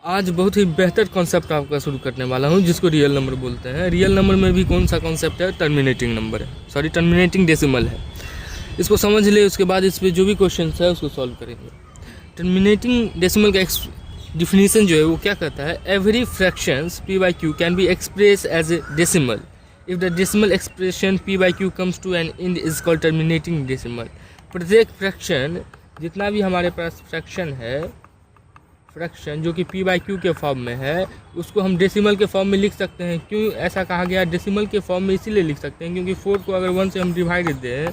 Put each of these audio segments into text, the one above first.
आज बहुत ही बेहतर कॉन्सेप्ट आपका शुरू करने वाला हूँ, जिसको रियल नंबर बोलते हैं। रियल नंबर में भी कौन सा कॉन्सेप्ट है? टर्मिनेटिंग नंबर है, सॉरी टर्मिनेटिंग डेसिमल है। इसको समझ ले, उसके बाद इस पर जो भी क्वेश्चन है उसको सॉल्व करेंगे। टर्मिनेटिंग डेसिमल का डिफिनीशन जो है वो क्या कहता है? Every fractions p by q can be express as a decimal if the decimal expression p by q comes to N and is called terminating decimal. प्रत्येक फ्रैक्शन, जितना भी हमारे पास फ्रैक्शन है, फ्रैक्शन जो कि p by q के form में है, उसको हम डेसिमल के फॉर्म में लिख सकते हैं। क्यों ऐसा कहा गया? डेसिमल के फॉर्म में इसीलिए लिख सकते हैं क्योंकि 4 को अगर 1 से हम डिवाइड दें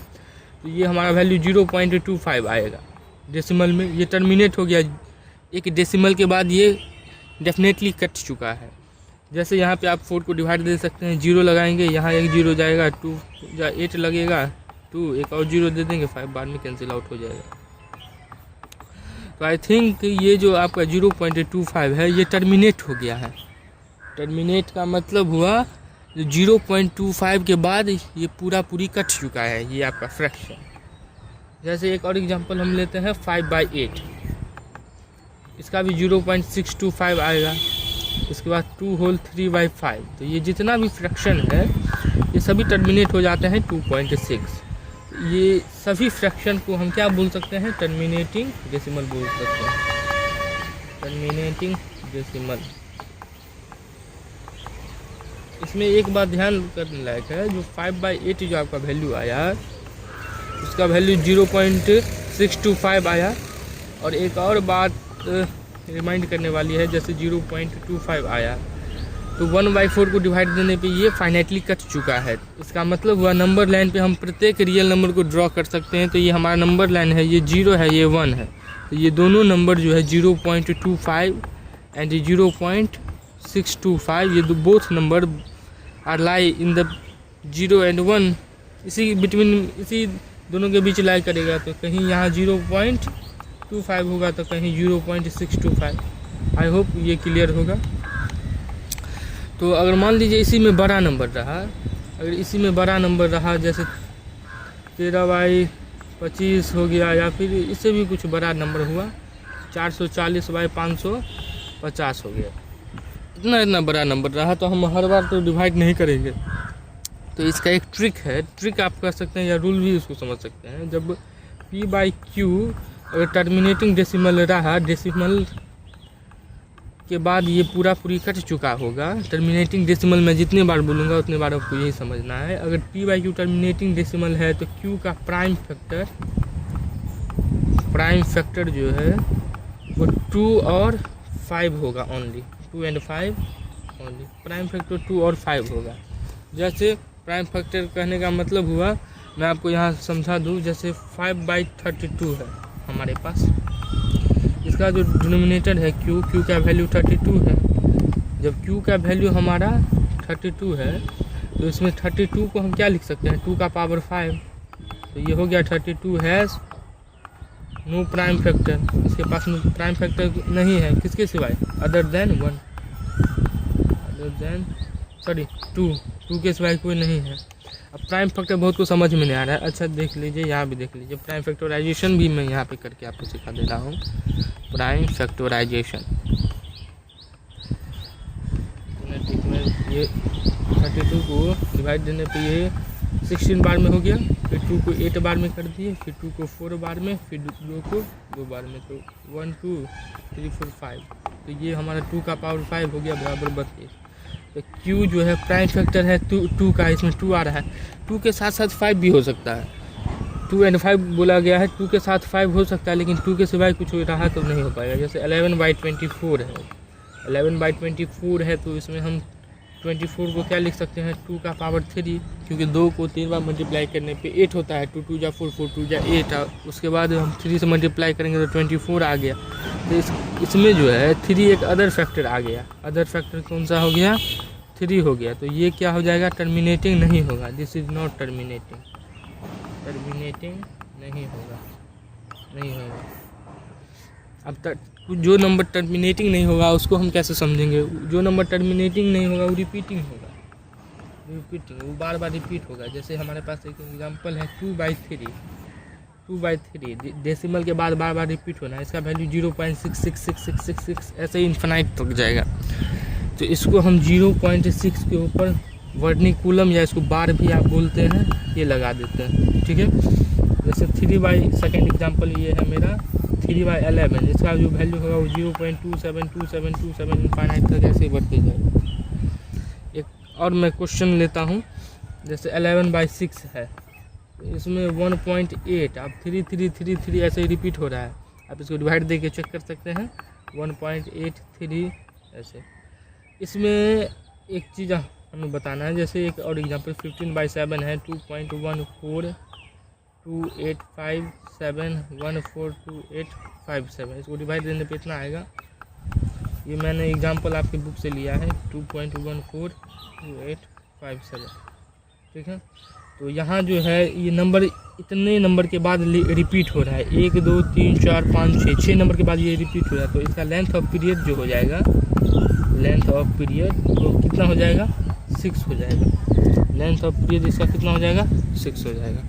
तो ये हमारा वैल्यू 0.25 आएगा डेसिमल में। ये टर्मिनेट हो गया, एक डेसिमल के बाद ये डेफिनेटली कट चुका है। जैसे यहाँ पे आप 4 को डिवाइड दे सकते हैं, 0 लगाएंगे, यहाँ एक 0 जाएगा, 2 या 8 लगेगा, 2 एक और 0 दे देंगे, 5 बाद में कैंसिल आउट हो जाएगा। तो आई थिंक ये जो आपका 0.25 है ये टर्मिनेट हो गया है। टर्मिनेट का मतलब हुआ 0.25 के बाद ये पूरी कट चुका है, ये आपका फ्रैक्शन। जैसे एक और एग्जांपल हम लेते हैं 5/8, इसका भी 0.625 आएगा। इसके बाद 2 होल 3/5। तो ये जितना भी फ्रैक्शन है ये सभी टर्मिनेट हो जाते हैं 2.6। ये सभी फ्रैक्शन को हम क्या बोल सकते हैं? टर्मिनेटिंग डेसिमल बोल सकते हैं, टर्मिनेटिंग डेसिमल। इसमें एक बात ध्यान करने लायक है, जो 5/8 जो आपका वैल्यू आया उसका वैल्यू 0.625 आया। और एक और बात रिमाइंड करने वाली है, जैसे 0.25 आया तो 1/4 को डिवाइड देने पे ये फाइनाइटली कट चुका है। इसका मतलब हुआ नंबर लाइन पे हम प्रत्येक रियल नंबर को ड्रॉ कर सकते हैं। तो ये हमारा नंबर लाइन है, ये 0 है, ये 1 है। तो ये दोनों नंबर जो है 0.25 एंड 0.625, ये both number are lie in the 0 and 1, इसी बिटवीन, इसी दोनों के बीच लाई करेगा। तो कहीं यहाँ 0.25 होगा तो कहीं 0.625। आई होप ये क्लियर होगा। तो अगर मान लीजिए इसी में बड़ा नंबर रहा, अगर इसी में बड़ा नंबर रहा, जैसे 13/25 हो गया, या फिर इससे भी कुछ बड़ा नंबर हुआ, 440/550 हो गया, इतना बड़ा नंबर रहा तो हम हर बार तो डिवाइड नहीं करेंगे। तो इसका एक ट्रिक है, ट्रिक आप कर सकते हैं या रूल भी उसको समझ सकते हैं। जब p by q अगर टर्मिनेटिंग डेसिमल रहा, डेसिमल के बाद ये पूरी कट चुका होगा। टर्मिनेटिंग डेसिमल में जितने बार बोलूँगा उतने बार आपको यही समझना है। अगर p by q terminating decimal है तो q का प्राइम फैक्टर जो है वो 2 और 5 होगा, only 2 and 5 only. Prime factor 2 और 5 होगा। जैसे प्राइम फैक्टर कहने का मतलब हुआ, मैं आपको यहाँ समझा दूँ, जैसे 5/32 है हमारे पास, इसका जो डिनोमिनेटर है q का वैल्यू 32 है। जब q का वैल्यू हमारा 32 है तो इसमें 32 को हम क्या लिख सकते हैं? 2 का पावर 5। तो ये हो गया 32 हैज़ नो प्राइम फैक्टर, इसके पास प्राइम फैक्टर नहीं है, किसके सिवाय? Other than 1, other than sorry 2 के सिवाय कोई नहीं है। अब प्राइम फैक्टर बहुत को समझ में नहीं आ रहा है, अच्छा देख लीजिए, यहाँ भी देख लीजिए। प्राइम फैक्टराइजेशन भी मैं यहाँ पे करके आपको सिखा दे रहा हूँ। प्राइम फैक्टराइजेशन ये 32 को डिवाइड देने पे ये 16 बार में हो गया, फिर 2 को 8 बार में कर दिए, फिर 2 को 4 बार में, फिर 2 को 2 बार में। तो 1 2 3 4 5, तो ये हमारा 2 का पावर 5 हो गया बराबर 32। तो Q जो है प्राइम फैक्टर है 2 का, इसमें 2 आ रहा है, 2 के साथ साथ 5 भी हो सकता है। 2 and 5 बोला गया है, 2 के साथ 5 हो सकता है, लेकिन 2 के सिवाय कुछ हो रहा तो नहीं हो पाएगा। जैसे 11/24 है, 11/24 है तो इसमें हम 24 को क्या लिख सकते हैं? 2 का पावर 3, क्योंकि 2 को 3 बार मल्टीप्लाई करने पे 8 होता है। 2 2 जा 4 4 2 जा 8, उसके बाद हम 3 से मल्टीप्लाई करेंगे तो 24 आ गया। तो इसमें जो है 3 एक अदर फैक्टर आ गया। अदर फैक्टर कौन सा हो गया? 3 हो गया। तो ये क्या हो जाएगा? टर्मिनेटिंग नहीं होगा। This is not terminating, terminating नहीं होगा। अब तक जो नंबर टर्मिनेटिंग नहीं होगा उसको हम कैसे समझेंगे? जो नंबर टर्मिनेटिंग नहीं होगा वो रिपीटिंग होगा, वो बार बार रिपीट होगा। जैसे हमारे पास एक एग्जांपल है 2/3, 2/3 डेसिमल के बाद बार बार रिपीट होना है, इसका वैल्यू 0.666666 ऐसे ही इन्फिनाइट तक जाएगा। तो इसको हम 0.6 के ऊपर वर्निकुलम या इसको बार भी आप बोलते हैं, ये लगा देते हैं, ठीक है। जैसे 3 सेकेंड एग्जांपल ये है मेरा 3/11, इसका जो वैल्यू होगा वो 0.272727 इन्फिनाइट तक ऐसे ही बढ़ते जाएगा। एक और मैं क्वेश्चन लेता हूँ, जैसे 11/6 है, तो इसमें 1.8 अब 3 ऐसे ही रिपीट हो रहा है, आप इसको डिवाइड दे के चेक कर सकते हैं 1.83 ऐसे। इसमें एक चीज़ हमें बताना है, जैसे एक और एग्जांपल 15/7 है 2.14287142857, इसको डिवाइड देने पे इतना आएगा। ये मैंने एग्जांपल आपकी बुक से लिया है 2.1422857, ठीक है। तो यहाँ जो है ये नंबर इतने नंबर के बाद रिपीट हो रहा है, 1 2 3 4 5 6 नंबर के बाद ये रिपीट हो रहा है। तो इसका लेंथ ऑफ पीरियड जो हो जाएगा, लेंथ ऑफ पीरियड तो कितना हो जाएगा 6 हो जाएगा। लेंथ ऑफ पीरियड इसका कितना हो जाएगा 6 हो जाएगा।